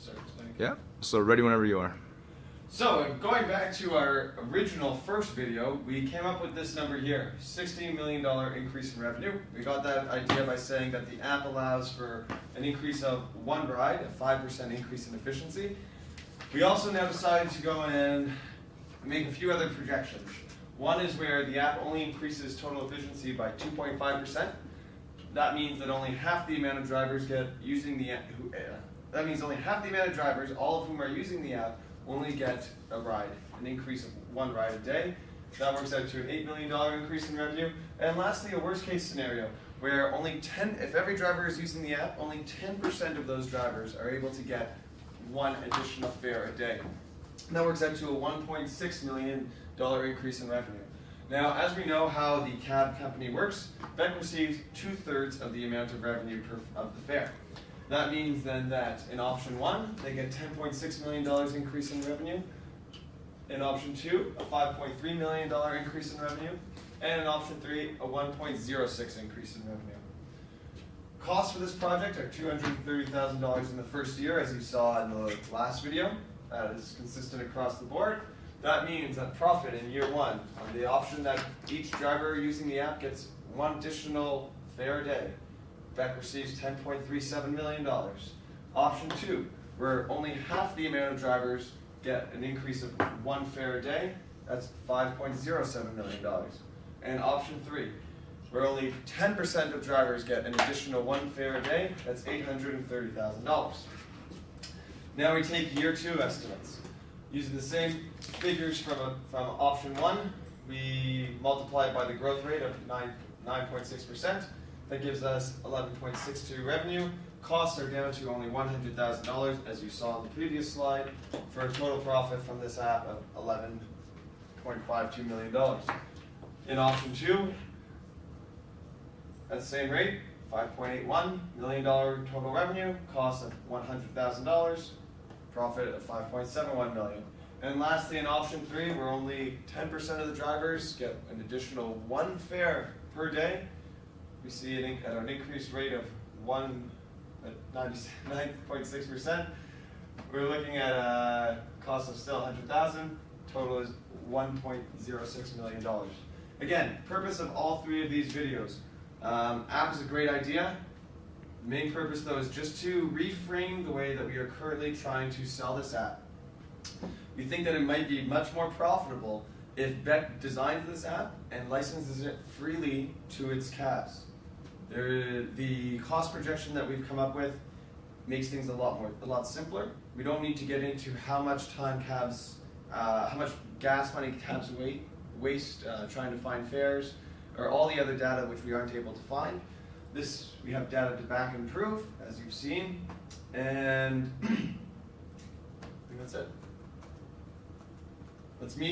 start explaining? Yeah, so ready whenever you are. So, going back to our original first video, we came up with this number here, $16 million increase in revenue. We got that idea by saying that the app allows for an increase of one ride, a 5% increase in efficiency. We also now decided to go and make a few other projections. One is where the app only increases total efficiency by 2.5%. That means that only half the amount of drivers using the app, that means only half the amount of drivers, all of whom are using the app, only get a ride, an increase of one ride a day. That works out to an $8 million increase in revenue. And lastly, a worst case scenario where if every driver is using the app, only 10% of those drivers are able to get one additional fare a day. And that works out to a $1.6 million increase in revenue. Now, as we know how the cab company works, Beck receives 2/3 of the amount of revenue of the fare. That means then that in option 1, they get $10.6 million increase in revenue. In option 2, a $5.3 million increase in revenue. And in option 3, a $1.06 increase in revenue. Costs for this project are $230,000 in the first year, as you saw in the last video. That is consistent across the board. That means that profit in year 1, on the option that each driver using the app gets one additional fare a day, Beck receives $10.37 million. Option 2, where only half the amount of drivers get an increase of one fare a day, that's $5.07 million. And option 3, where only 10% of drivers get an additional one fare a day, that's $830,000. Now we take year 2 estimates. Using the same figures from option 1, we multiply it by the growth rate of 9.6%. That gives us 11.62 revenue. Costs are down to only $100,000, as you saw on the previous slide, for a total profit from this app of $11.52 million. In option 2, at the same rate, $5.81 million total revenue, cost of $100,000, profit of $5.71 million. And lastly, in option 3, where only 10% of the drivers get an additional one fare per day, we see at an increased rate of 9.6%. We're looking at a cost of still $100,000. Total is $1.06 million. Again, purpose of all 3 of these videos. App is a great idea. The main purpose, though, is just to reframe the way that we are currently trying to sell this app. We think that it might be much more profitable if Beck designs this app and licenses it freely to its cabs. The cost projection that we've come up with makes things a lot simpler. We don't need to get into how much gas money cabs waste trying to find fares, or all the other data which we aren't able to find. We have data to back and prove, as you've seen, and I think that's it. Let's meet.